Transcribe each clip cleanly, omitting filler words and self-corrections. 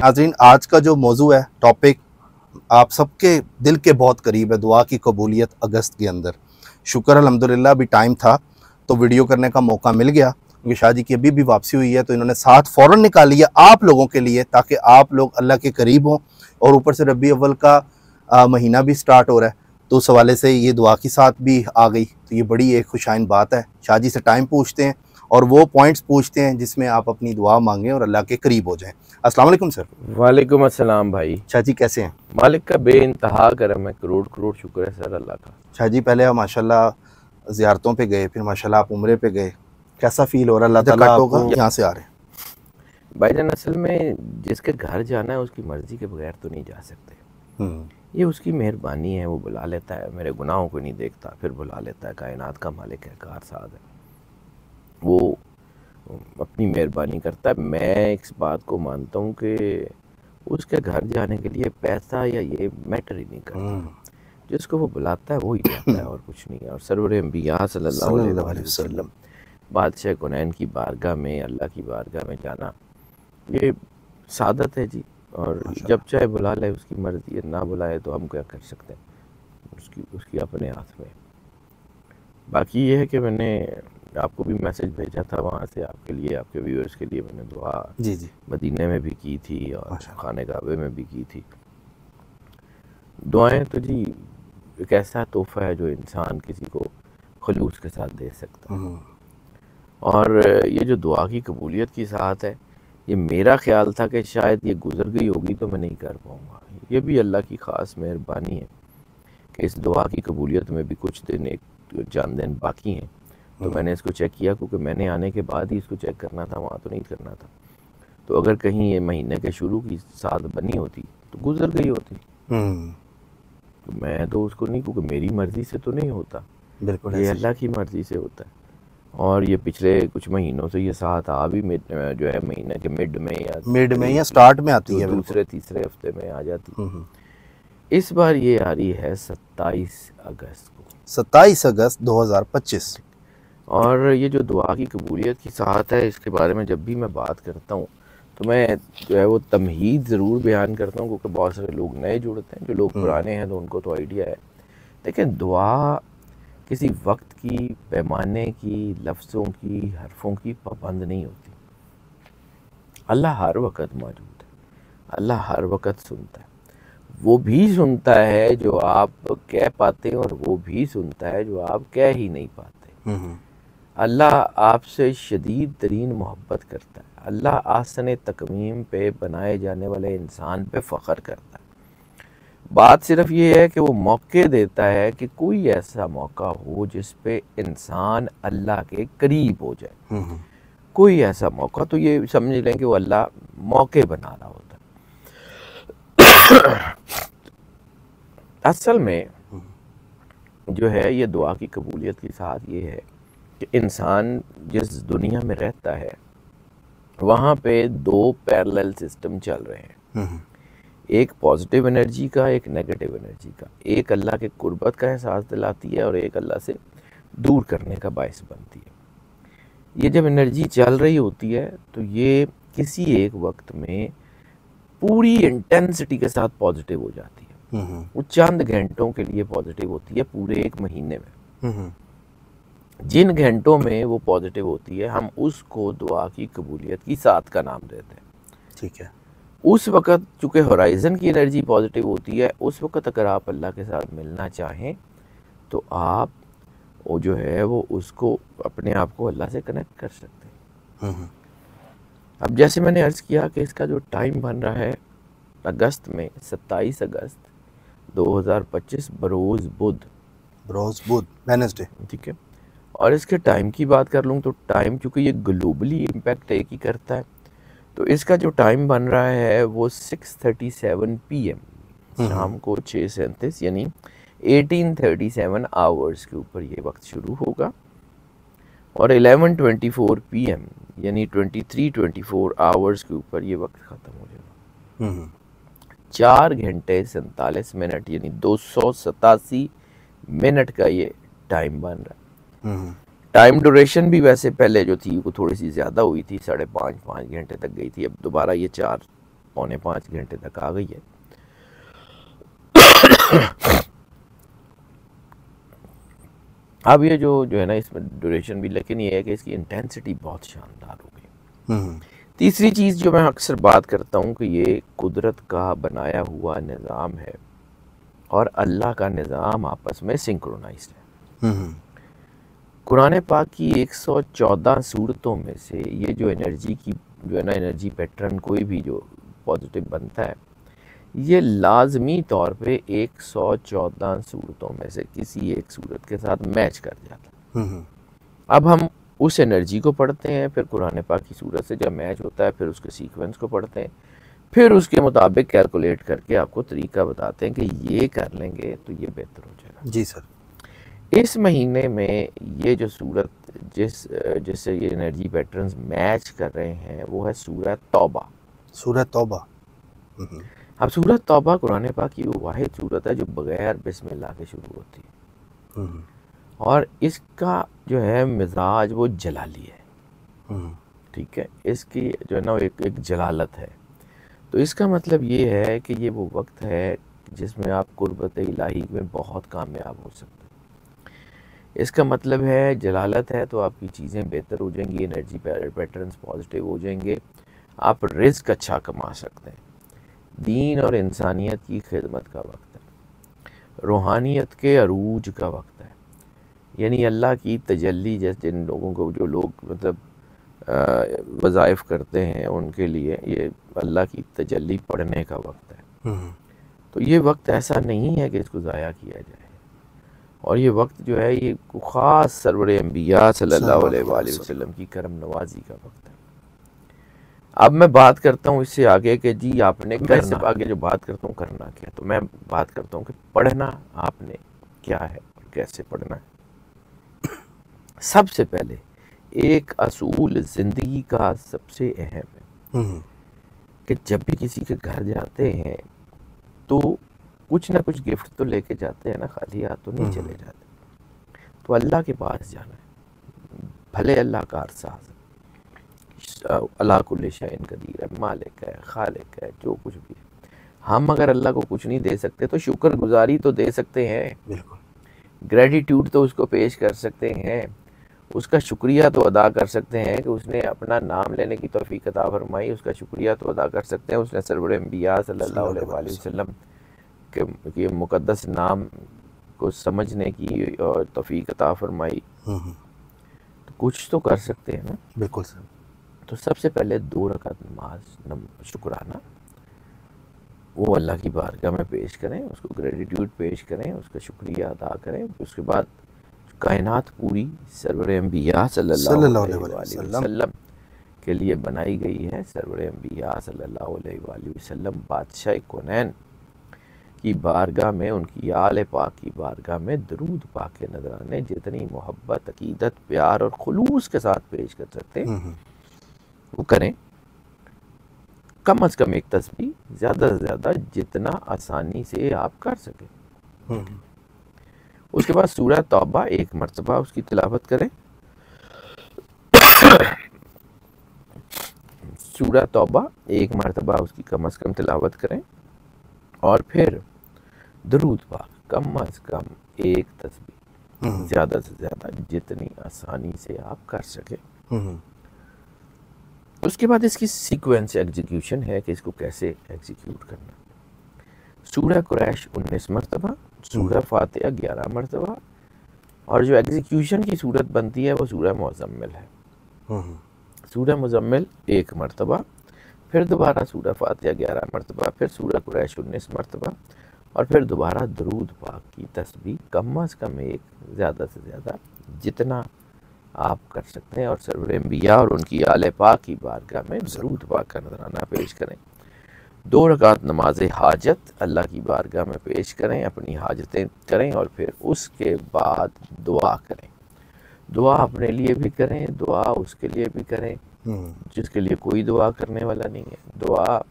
नाज़रीन, आज का जो मौजू है, टॉपिक आप सबके दिल के बहुत करीब है, दुआ की कबूलियत अगस्त के अंदर। शुक्र अल्हम्दुलिल्लाह अभी टाइम था तो वीडियो करने का मौका मिल गया, क्योंकि शाह जी की अभी भी वापसी हुई है तो इन्होंने साथ फ़ौरन निकाली है आप लोगों के लिए, ताकि आप लोग अल्लाह के करीब हों। और ऊपर से रबी अव्वल का महीना भी स्टार्ट हो रहा है, तो उस हवाले से ये दुआ की साथ भी आ गई, तो ये बड़ी एक खुशाइन बात है। शाह जी से टाइम पूछते हैं और वो पॉइंट्स पूछते हैं जिसमें आप अपनी दुआ मांगें और अल्लाह के करीब हो जाएं। अस्सलाम वालेकुम सर। वालेकुम अस्सलाम भाई। शाह जी कैसे हैं? मालिक का बेइंतहा करम है, करोड़ करोड़ शुक्र है सर अल्लाह का। शाह जी पहले आप माशाल्लाह ज़ियारतों पे गए, फिर माशाल्लाह आप उम्रे पे गए, कैसा फील हो रहा है? अल्लाह ताला आपको यहाँ से आ रहे हैं भाईजान, असल में जिसके घर जाना है उसकी मर्जी के बगैर तो नहीं जा सकते। ये उसकी मेहरबानी है, वो बुला लेता है, मेरे गुनाहों को नहीं देखता, फिर बुला लेता है। कायनात का मालिक है, कारसाज है, वो अपनी मेहरबानी करता है। मैं इस बात को मानता हूँ कि उसके घर जाने के लिए पैसा या ये मैटर ही नहीं करता, जिसको वो बुलाता है वो ही जाता है और कुछ नहीं है। और सरवर अंबिया सल्लल्लाहु अलैहि वसल्लम बादशाह कुनैन की बारगाह में, अल्लाह की बारगाह में जाना ये सादत है जी। और जब चाहे बुला ले, उसकी मर्जी है, ना बुलाए तो हम क्या कर सकते हैं, उसकी अपने हाथ में। बाकी ये है कि मैंने आपको भी मैसेज भेजा था वहाँ से, आपके लिए, आपके व्यूअर्स के लिए मैंने दुआ जी मदीने में भी की थी और खाने काबे में भी की थी। दुआएं तो जी एक ऐसा तोहफा है जो इंसान किसी को खलूस के साथ दे सकता है। और ये जो दुआ की कबूलियत की साथ है, ये मेरा ख्याल था कि शायद ये गुजर गई होगी तो मैं नहीं कर पाऊँगा। ये भी अल्लाह की ख़ास मेहरबानी है कि इस दुआ की कबूलियत में भी कुछ दिन, एक चंद दिन बाकी हैं। तो मैंने इसको चेक किया, क्योंकि मैंने आने के बाद ही इसको चेक करना था, वहाँ तो नहीं करना था। तो अगर कहीं ये महीने के शुरू की साथ बनी होती तो गुजर गई होती। तो मैं तो उसको नहीं, क्योंकि मेरी मर्ज़ी से तो नहीं होता, बिल्कुल ये अल्लाह की मर्ज़ी से होता है। और ये पिछले कुछ महीनों से ये साथ आ भी जो है महीने के मिड में या स्टार्ट में आती है, दूसरे तीसरे हफ्ते में आ जाती। इस बार ये आ रही है 27 अगस्त को, 27 अगस्त 2025। और ये जो दुआ की कबूलियत की साथ है, इसके बारे में जब भी मैं बात करता हूँ तो मैं जो है वो तमहीद ज़रूर बयान करता हूँ, क्योंकि बहुत सारे लोग नए जुड़ते हैं, जो लोग पुराने हैं तो उनको तो आइडिया है। लेकिन दुआ किसी वक्त की, पैमाने की, लफ्ज़ों की, हरफों की पाबंद नहीं होती। अल्लाह हर वक्त मौजूद है, अल्लाह हर वक्त सुनता है। वो भी सुनता है जो आप कह पाते हैं, और वो भी सुनता है जो आप कह ही नहीं पाते। अल्लाह आपसे शदीद तरीन मोहब्बत करता है। अल्लाह आसन तकमीम पे बनाए जाने वाले इंसान पे फ़ख्र करता है। बात सिर्फ ये है कि वो मौके देता है कि कोई ऐसा मौका हो जिस पे इंसान अल्लाह के करीब हो जाए। कोई ऐसा मौका, तो ये समझ लें कि वो अल्लाह मौके बना रहा होता है। असल में जो है ये दुआ की कबूलियत के साथ ये है कि इंसान जिस दुनिया में रहता है वहाँ पे दो पैरेलल सिस्टम चल रहे हैं, एक पॉजिटिव एनर्जी का, एक नेगेटिव एनर्जी का। एक अल्लाह के कुर्बत का एहसास दिलाती है और एक अल्लाह से दूर करने का बायस बनती है। ये जब एनर्जी चल रही होती है तो ये किसी एक वक्त में पूरी इंटेंसिटी के साथ पॉजिटिव हो जाती है। वो चंद घंटों के लिए पॉजिटिव होती है, पूरे एक महीने में जिन घंटों में वो पॉजिटिव होती है, हम उसको दुआ की कबूलियत की साथ का नाम देते हैं। ठीक है। उस वक़्त चूँकि होराइज़न की एनर्जी पॉजिटिव होती है, उस वक़्त अगर आप अल्लाह के साथ मिलना चाहें तो आप वो जो है वो उसको, अपने आप को अल्लाह से कनेक्ट कर सकते हैं। अब जैसे मैंने अर्ज़ किया कि इसका जो टाइम बन रहा है अगस्त में, 27 अगस्त 2025 बरोज़ बुध, वेडनेसडे, ठीक है। और इसके टाइम की बात कर लूँ तो टाइम, चूँकि ये ग्लोबली इम्पैक्ट एक ही करता है, तो इसका जो टाइम बन रहा है वो 6:37 PM, शाम को 6:37, यानी 18:37 आवर्स के ऊपर ये वक्त शुरू होगा, और 11:24 PM यानी 23:24 आवर्स के ऊपर ये वक्त ख़त्म हो जाएगा। 4 घंटे 47 मिनट यानी 287 मिनट का ये टाइम बन रहा है। टाइम ड्यूरेशन भी वैसे पहले जो थी वो थोड़ी सी ज़्यादा हुई थी, 5.5 घंटे तक गई थी। अब दोबारा ये 4 पौने 5 घंटे तक आ गई है। अब ये जो है ना, इसमें ड्यूरेशन भी, लेकिन ये है कि इसकी इंटेंसिटी बहुत शानदार हो गई। तीसरी चीज़ जो मैं अक्सर बात करता हूँ कि ये कुदरत का बनाया हुआ निज़ाम है और अल्लाह का निज़ाम आपस में सिंक्रोनाइज्ड है। कुरान पाक की 114 सूरतों में से ये जो एनर्जी की जो है ना, एनर्जी पैटर्न कोई भी जो पॉजिटिव बनता है, ये लाजमी तौर पे 114 सूरतों में से किसी एक सूरत के साथ मैच कर जाता है। अब हम उस एनर्जी को पढ़ते हैं, फिर कुरान पाक की सूरत से जब मैच होता है फिर उसके सीक्वेंस को पढ़ते हैं, फिर उसके मुताबिक कैलकुलेट करके आपको तरीका बताते हैं कि ये कर लेंगे तो ये बेहतर हो जाएगा। जी सर। इस महीने में ये जो सूरत जिससे ये एनर्जी पैटर्न्स मैच कर रहे हैं वो है सूरह तौबा। सूरह तौबा। अब सूरह तौबा कुरान पाक की वो वाहिद सूरत है जो बगैर बिस्मिल्लाह के शुरू होती है और इसका जो है मिजाज वो जलाली है। ठीक है, इसकी जो है ना एक जलालत है। तो इसका मतलब ये है कि ये वो वक्त है जिसमें आप कुर्बत इलाही में बहुत कामयाब हो सकते हैं। इसका मतलब है जलालत है तो आपकी चीज़ें बेहतर हो जाएंगी, एनर्जी पैटर्न्स पॉजिटिव हो जाएंगे, आप रिस्क अच्छा कमा सकते हैं। दीन और इंसानियत की खिदमत का वक्त है, रूहानियत के अरूज का वक्त है, यानी अल्लाह की तजल्ली, जैसे जिन लोगों को जो लोग मतलब वज़ाइफ करते हैं उनके लिए ये अल्लाह की तजल्ली पढ़ने का वक्त है। तो ये वक्त ऐसा नहीं है कि इसको ज़ाया किया जाए और ये वक्त जो है ये ख़ास सरवर अंबिया सल्लल्लाहु अलैहि वसल्लम की करम नवाजी का वक्त है। अब मैं बात करता हूँ इससे आगे कि जी आपने कैसे, आगे जो बात करता हूँ करना क्या, तो मैं बात करता हूँ कि पढ़ना आपने क्या है और कैसे पढ़ना है। सबसे पहले एक असूल ज़िंदगी का सबसे अहम है कि जब भी किसी के घर जाते हैं तो कुछ ना कुछ गिफ्ट तो लेके जाते हैं ना, खाली हाथ तो नहीं चले जाते। तो अल्लाह के पास जाना है, भले अल्लाह का अरसाज़ अल्लाह कुल्ले शैइन कदीर है, मालिक है, खालिक है, जो कुछ भी है। हम अगर अल्लाह को कुछ नहीं दे सकते तो शुक्रगुजारी तो दे सकते हैं, बिल्कुल, ग्रेटिट्यूड तो उसको पेश कर सकते हैं, उसका शुक्रिया तो अदा कर सकते हैं कि उसने अपना नाम लेने की तौफीक अता फरमाई, उसका शुक्रिया तो अदा कर सकते हैं उसने सरवर अंबिया सल्लल्लाहु अलैहि वसल्लम के मुक़द्दस नाम को समझने की और तौफीक अता फरमाई। तो कुछ तो कर सकते हैं ना। बिल्कुल सर। तो सबसे पहले 2 रकात नमाज शुक्राना वो अल्लाह की बारगाह में पेश करें, उसको ग्रेटिट्यूड पेश करें, उसका शुक्रिया अदा करें। उसके बाद कायनात पूरी सरवर अंबिया सल्लल्लाहु अलैहि वसल्लम के लिए बनाई गई है। सरवर अंबिया सल्लल्लाहु अलैहि वसल्लम बादशाह कौनैन की बारगाह में, उनकी आले पाक की बारगाह में दरूद पाक के नजराने जितनी मोहब्बत, अकीदत, प्यार और खुलूस के साथ पेश कर सकते हैं वो करें। कम से कम एक तस्बीह, ज़्यादा से ज़्यादा जितना आसानी से आप कर सकें। उसके बाद सूरह तौबा 1 मरतबा उसकी तिलावत करें। सूरह तौबा 1 मरतबा उसकी कम से कम तिलावत करें और फिर दरूद पाक कम से कम 1 तस्बीह, ज़्यादा से ज़्यादा जितनी आसानी से आप कर सकें। उसके बाद इसकी सीक्वेंस एग्जीक्यूशन है कि इसको कैसे एग्जीक्यूट करना। सूरह कुरैश 19 मरतबा, सूरह फातिहा 11 मरतबा और जो एग्जीक्यूशन की सूरत बनती है वो सूरह मुज़म्मिल है। सूरह मुज़म्मिल 1 मरतबा, फिर दोबारा सूरह फातिहा 11 मरतबा, फिर सूरह कुरैश 19 मरतबा और फिर दोबारा दरूद पाक की तस्बीह कम से कम 1, ज़्यादा से ज़्यादा जितना आप कर सकते हैं और सरवर अंबिया और उनकी आले पाक की बारगाह में दरूद पाक का नजराना पेश करें। 2 रकात नमाज हाजत अल्लाह की बारगाह में पेश करें, अपनी हाजतें करें और फिर उसके बाद दुआ करें। दुआ अपने लिए भी करें, दुआ उसके लिए भी करें जिसके लिए कोई दुआ करने वाला नहीं है। दुआ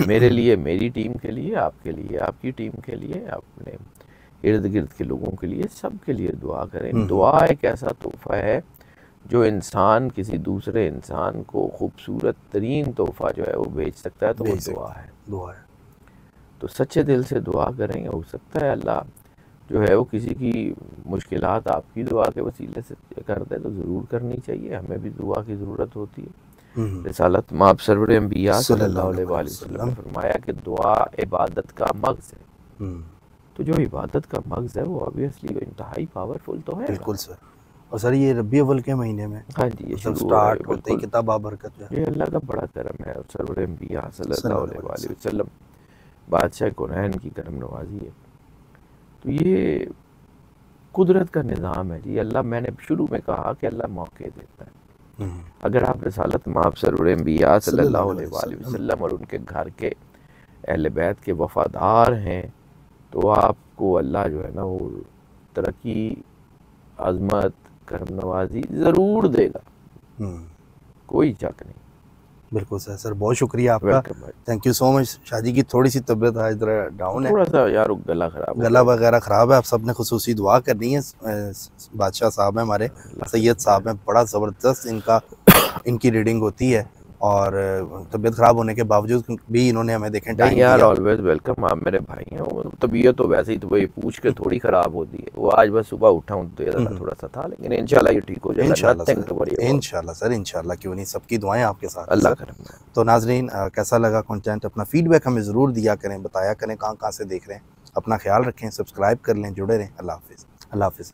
मेरे लिए, मेरी टीम के लिए, आपके लिए, आपकी टीम के लिए, अपने इर्द गिर्द के लोगों के लिए, सब के लिए दुआ करें। दुआ एक ऐसा तोहफा है जो इंसान किसी दूसरे इंसान को खूबसूरत तरीन तोहफ़ा जो है वो भेज सकता है तो वो दुआ है। दुआ है। तो सच्चे दिल से दुआ करेंगे, हो सकता है अल्लाह जो है वो किसी की मुश्किलात आपकी दुआ के वसीले से कर दे, तो ज़रूर करनी चाहिए। हमें भी दुआ की ज़रूरत होती है। रिसालत माब सरवर अंबिया सल्लल्लाहु अलैहि वसल्लम ने फरमाया कि दुआ इबादत का मग़ज़ है। तो जो इबादत का मग़ज़ है वो ऑब्वियसली इंतहाई पावरफुल तो है। बिल्कुल सर। और सर ये रबी अव्वल के महीने में हाँ जी, ये मतलब शुरू स्टार्ट होते ही कितना बाबरकत है। ये अल्लाह का बड़ा करम है। सरवर अंबिया सल्लल्लाहु अलैहि वसल्लम बादशाह कुरैन की करम नवाजी है। तो ये कुदरत का निज़ाम है जी। अल्लाह, मैंने शुरू में कहा कि अल्लाह मौके देता है। अगर आप रिसालत माब सरवर अंबिया सल्लल्लाहु अलैहि वसल्लम और उनके घर के अहले बैत के वफ़ादार हैं तो आपको अल्लाह जो है ना वो तरक्की, अज़मत, करम नवाजी ज़रूर देगा, कोई शक नहीं। बिल्कुल सर। सर बहुत शुक्रिया आपका, थैंक यू सो मच। शादी की थोड़ी सी तबीयत आज जरा डाउन है, थोड़ा सा यार गला खराब, गला वगैरह ख़राब है। आप सब ने खुसूसी दुआ करनी है। बादशाह साहब हैं हमारे, सैयद साहब हैं, बड़ा ज़बरदस्त इनकी रीडिंग होती है और तबीयत ख़राब होने के बावजूद भी इन्होंने हमें देखें टाइम यार दिया। Always welcome. आप मेरे भाई हैं। वो तबीयत तो वैसे ही तो वही पूछ के थोड़ी ख़राब होती है। वो आज बस सुबह उठा हूँ तो थोड़ा सा था, लेकिन इंशाल्लाह ये ठीक हो जाएगा। इंशाल्लाह सर, इंशाल्लाह। क्यों नहीं, सबकी दुआएं आपके साथ, अल्लाह करम। तो नाजरीन कैसा लगा कंटेंट, अपना फीडबैक हमें ज़रूर दिया करें, बताया करें कहाँ कहाँ से देख रहे हैं। अपना ख्याल रखें, सब्सक्राइब कर लें, जुड़े रहें। अल्लाह हाफिज़।